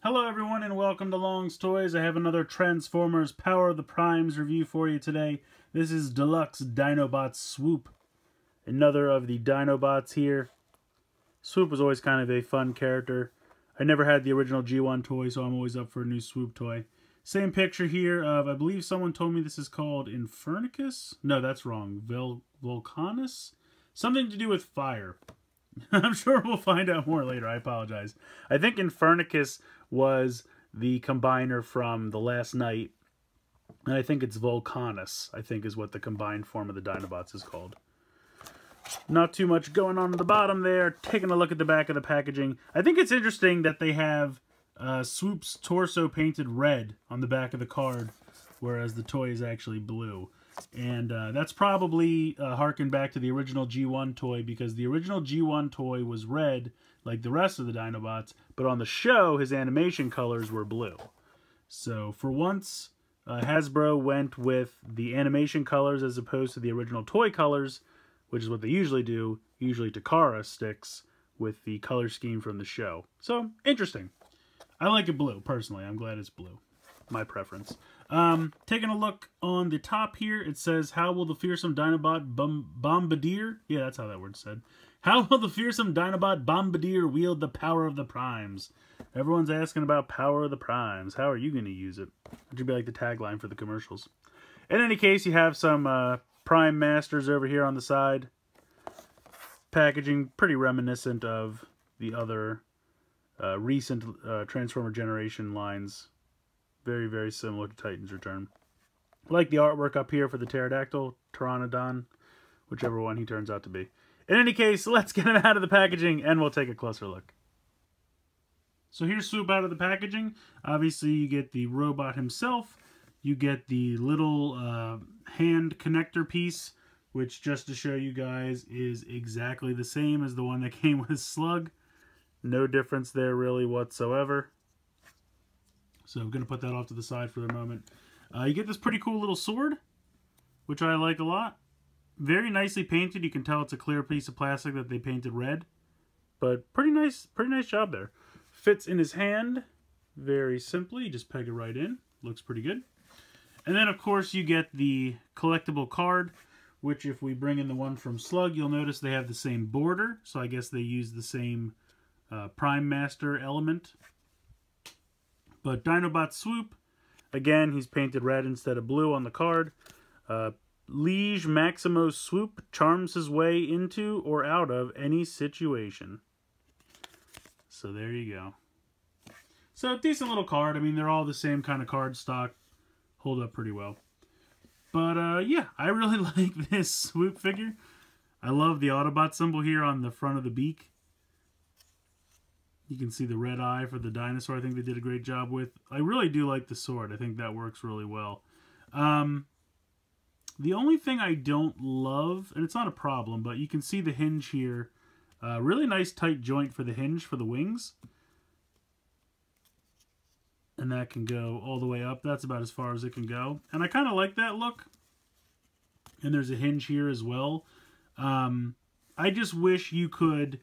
Hello everyone and welcome to Long's Toys. I have another Transformers Power of the Primes review for you today. This is Deluxe Dinobot Swoop. Another of the Dinobots here. Swoop was always kind of a fun character. I never had the original G1 toy, so I'm always up for a new Swoop toy. Same picture here of, I believe someone told me this is called Infernicus? No, that's wrong. Volcanus? Something to do with fire. I'm sure we'll find out more later. I apologize. I think Infernicus was the combiner from The Last Night. And I think it's Volcanus, I think is what the combined form of the Dinobots is called. Not too much going on at the bottom there. Taking a look at the back of the packaging. I think it's interesting that they have Swoop's torso painted red on the back of the card, whereas the toy is actually blue. And that's probably harkened back to the original G1 toy, because the original G1 toy was red like the rest of the Dinobots, but on the show his animation colors were blue. So for once Hasbro went with the animation colors as opposed to the original toy colors, which is what they usually do. Usually Takara sticks with the color scheme from the show. So interesting. I like it blue personally. I'm glad it's blue. My preference. Taking a look on the top here, it says, how will the fearsome Dinobot Bombardier, yeah, that's how that word's said. How will the fearsome Dinobot Bombardier wield the power of the Primes? Everyone's asking about power of the Primes. How are you going to use it? That should be like the tagline for the commercials. In any case, you have some Prime Masters over here on the side. Packaging pretty reminiscent of the other recent Transformer Generation lines. Very, very similar to Titan's Return. I like the artwork up here for the Pterodactyl, Pteranodon, whichever one he turns out to be. In any case, let's get him out of the packaging and we'll take a closer look. So here's Swoop out of the packaging. Obviously you get the robot himself. You get the little hand connector piece, which, just to show you guys, is exactly the same as the one that came with Slug. No difference there really whatsoever. So I'm going to put that off to the side for the moment. You get this pretty cool little sword, which I like a lot. Very nicely painted. You can tell it's a clear piece of plastic that they painted red. But pretty nice job there. Fits in his hand very simply. You just peg it right in. Looks pretty good. And then, of course, you get the collectible card, which, if we bring in the one from Slug, you'll notice they have the same border. So I guess they use the same Prime Master element. But Dinobot Swoop, again, he's painted red instead of blue on the card. Liege Maximo Swoop charms his way into or out of any situation. So there you go. So decent little card. I mean, they're all the same kind of card stock. Hold up pretty well. But yeah, I really like this Swoop figure. I love the Autobot symbol here on the front of the beak. You can see the red eye for the dinosaur. I think they did a great job with. I really do like the sword. I think that works really well. The only thing I don't love, and it's not a problem, but you can see the hinge here. Really nice tight joint for the hinge for the wings. And that can go all the way up. That's about as far as it can go. And I kind of like that look. And there's a hinge here as well. I just wish you could,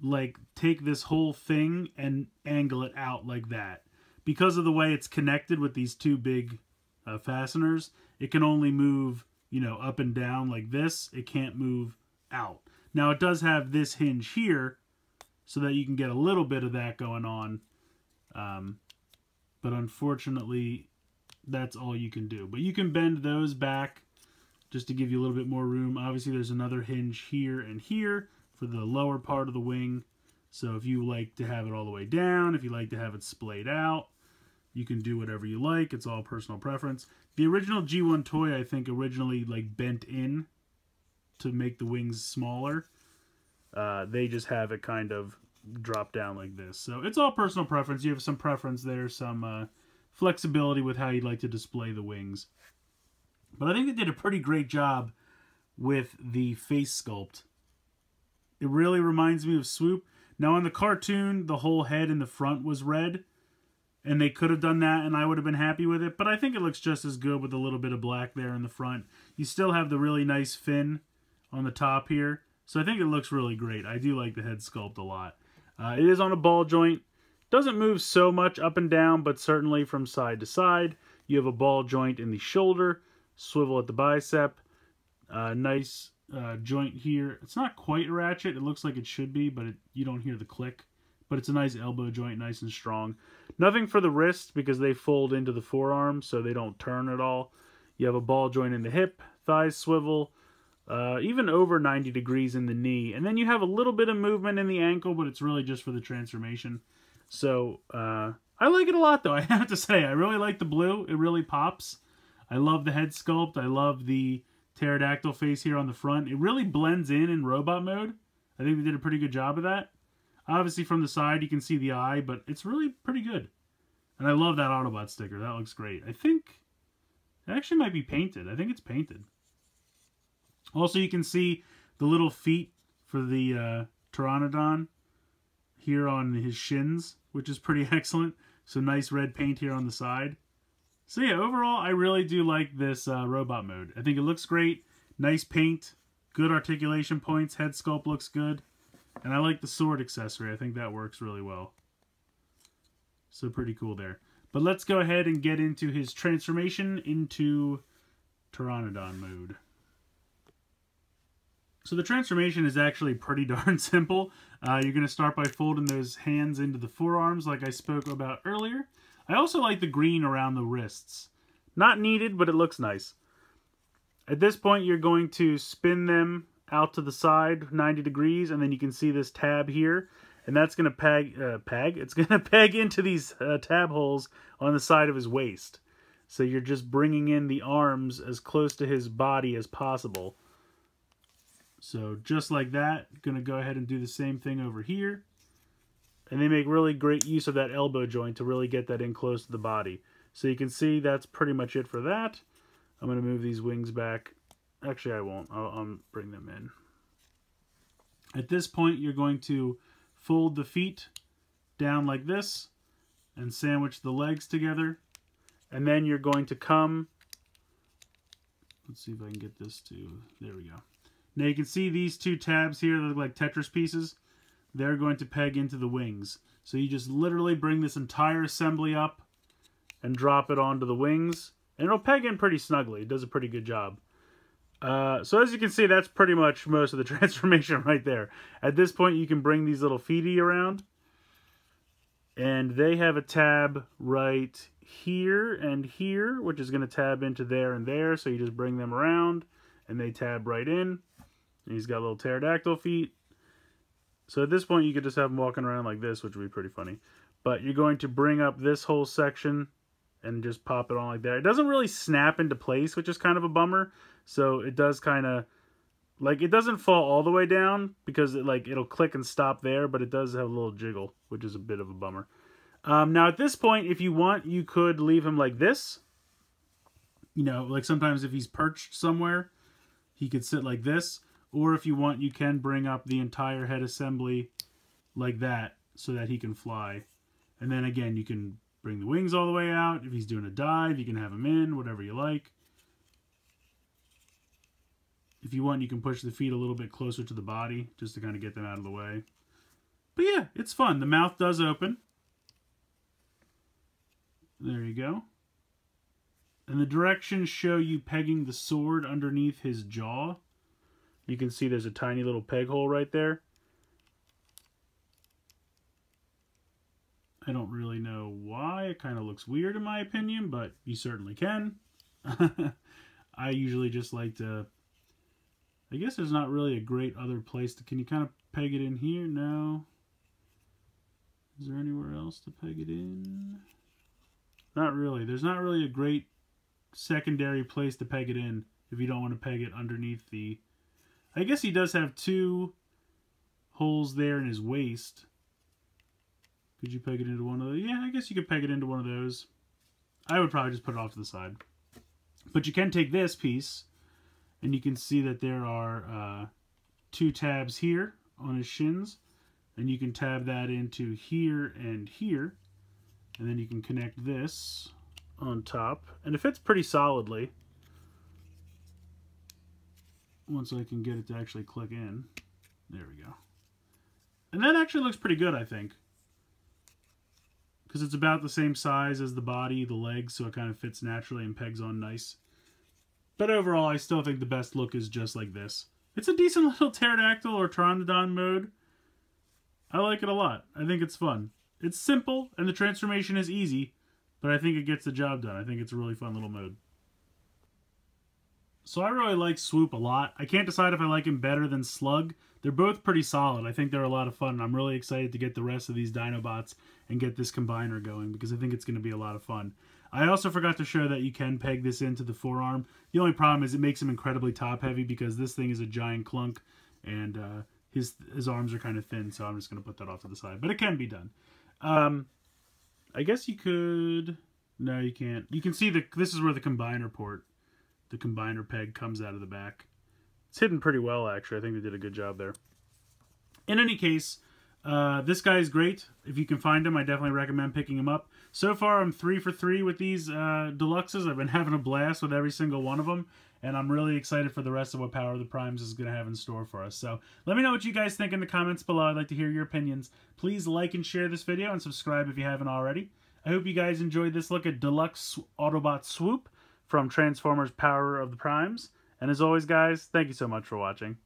like, take this whole thing and angle it out like that. Because of the way it's connected with these two big fasteners, it can only move, you know, up and down like this. It can't move out. Now, it does have this hinge here so that you can get a little bit of that going on. But unfortunately, that's all you can do. But you can bend those back just to give you a little bit more room. Obviously, there's another hinge here and here for the lower part of the wing. So if you like to have it all the way down, if you like to have it splayed out, you can do whatever you like. It's all personal preference. The original G1 toy, I think, originally like bent in to make the wings smaller. They just have it kind of drop down like this. So it's all personal preference. You have some preference there, some flexibility with how you'd like to display the wings. But I think they did a pretty great job with the face sculpt. It really reminds me of Swoop. Now, in the cartoon, the whole head in the front was red. And they could have done that, and I would have been happy with it. But I think it looks just as good with a little bit of black there in the front. You still have the really nice fin on the top here. So I think it looks really great. I do like the head sculpt a lot. It is on a ball joint. Doesn't move so much up and down, but certainly from side to side. You have a ball joint in the shoulder, swivel at the bicep, nice joint here. It's not quite ratchet. It looks like it should be, but you don't hear the click. But it's a nice elbow joint, nice and strong. Nothing for the wrist because they fold into the forearm, so they don't turn at all. You have a ball joint in the hip, thighs swivel, even over 90 degrees in the knee. And then you have a little bit of movement in the ankle, but it's really just for the transformation. So, I like it a lot, though. I have to say, I really like the blue. It really pops. I love the head sculpt. I love the pterodactyl face here on the front. It really blends in robot mode. I think they did a pretty good job of that. Obviously, from the side, you can see the eye, but it's really pretty good. And I love that Autobot sticker. That looks great. I think it actually might be painted. I think it's painted. Also, you can see the little feet for the Pteranodon here on his shins, which is pretty excellent. So nice red paint here on the side. So yeah, overall, I really do like this robot mode. I think it looks great. Nice paint, good articulation points, head sculpt looks good. And I like the sword accessory. I think that works really well. So pretty cool there. But let's go ahead and get into his transformation into Pteranodon mode. So the transformation is actually pretty darn simple. You're going to start by folding those hands into the forearms like I spoke about earlier. I also like the green around the wrists. Not needed, but it looks nice. At this point, you're going to spin them out to the side 90 degrees, and then you can see this tab here. And that's going to it's going to peg into these tab holes on the side of his waist. So you're just bringing in the arms as close to his body as possible. So just like that, going to go ahead and do the same thing over here. And they make really great use of that elbow joint to really get that in close to the body. So you can see that's pretty much it for that. I'm going to move these wings back. Actually, I won't. I'll bring them in. At this point, you're going to fold the feet down like this and sandwich the legs together. And then you're going to come... Let's see if I can get this to... There we go. Now you can see these two tabs here that look like Tetris pieces. They're going to peg into the wings. So you just literally bring this entire assembly up and drop it onto the wings. And it'll peg in pretty snugly. It does a pretty good job. So as you can see, that's pretty much most of the transformation right there. At this point, you can bring these little feety around. And they have a tab right here and here, which is going to tab into there and there. So you just bring them around, and they tab right in. And he's got little pterodactyl feet. So at this point, you could just have him walking around like this, which would be pretty funny. But you're going to bring up this whole section and just pop it on like that. It doesn't really snap into place, which is kind of a bummer. So it does kind of, like, it doesn't fall all the way down because it'll click and stop there, but it does have a little jiggle, which is a bit of a bummer. Now at this point, if you want, you could leave him like this. You know, like sometimes if he's perched somewhere, he could sit like this. Or if you want, you can bring up the entire head assembly like that so that he can fly. And then again, you can bring the wings all the way out. If he's doing a dive, you can have him in, whatever you like. If you want, you can push the feet a little bit closer to the body just to kind of get them out of the way. But yeah, it's fun. The mouth does open. There you go. And the directions show you pegging the sword underneath his jaw. You can see there's a tiny little peg hole right there. I don't really know why. It kind of looks weird in my opinion, but you certainly can. I usually just like to... I guess there's not really a great other place to... Can you kind of peg it in here? No. Is there anywhere else to peg it in? Not really. There's not really a great secondary place to peg it in if you don't want to peg it underneath the... I guess he does have two holes there in his waist. Could you peg it into one of those? Yeah, I guess you could peg it into one of those. I would probably just put it off to the side. But you can take this piece, and you can see that there are two tabs here on his shins. And you can tab that into here and here. And then you can connect this on top. And it fits pretty solidly. Once I can get it to actually click in. There we go. And that actually looks pretty good, I think. because it's about the same size as the body, the legs, so it kind of fits naturally and pegs on nice. But overall, I still think the best look is just like this. It's a decent little pterodactyl or Pteranodon mode. I like it a lot. I think it's fun. It's simple, and the transformation is easy, but I think it gets the job done. I think it's a really fun little mode. So I really like Swoop a lot. I can't decide if I like him better than Slug. They're both pretty solid. I think they're a lot of fun, and I'm really excited to get the rest of these Dinobots and get this combiner going, because I think it's going to be a lot of fun. I also forgot to show that you can peg this into the forearm. The only problem is it makes him incredibly top-heavy, because this thing is a giant clunk, and his arms are kind of thin, so I'm just going to put that off to the side. But it can be done. I guess you could... No, you can't. You can see this is where the combiner port, the combiner peg, comes out of the back. It's hidden pretty well, actually. I think they did a good job there. In any case, this guy is great. If you can find him, I definitely recommend picking him up. So far, I'm 3 for 3 with these deluxes. I've been having a blast with every single one of them, and I'm really excited for the rest of what Power of the Primes is going to have in store for us. So let me know what you guys think in the comments below. I'd like to hear your opinions. Please like and share this video and subscribe if you haven't already. I hope you guys enjoyed this look at Deluxe Autobot Swoop from Transformers Power of the Primes. And as always, guys, thank you so much for watching.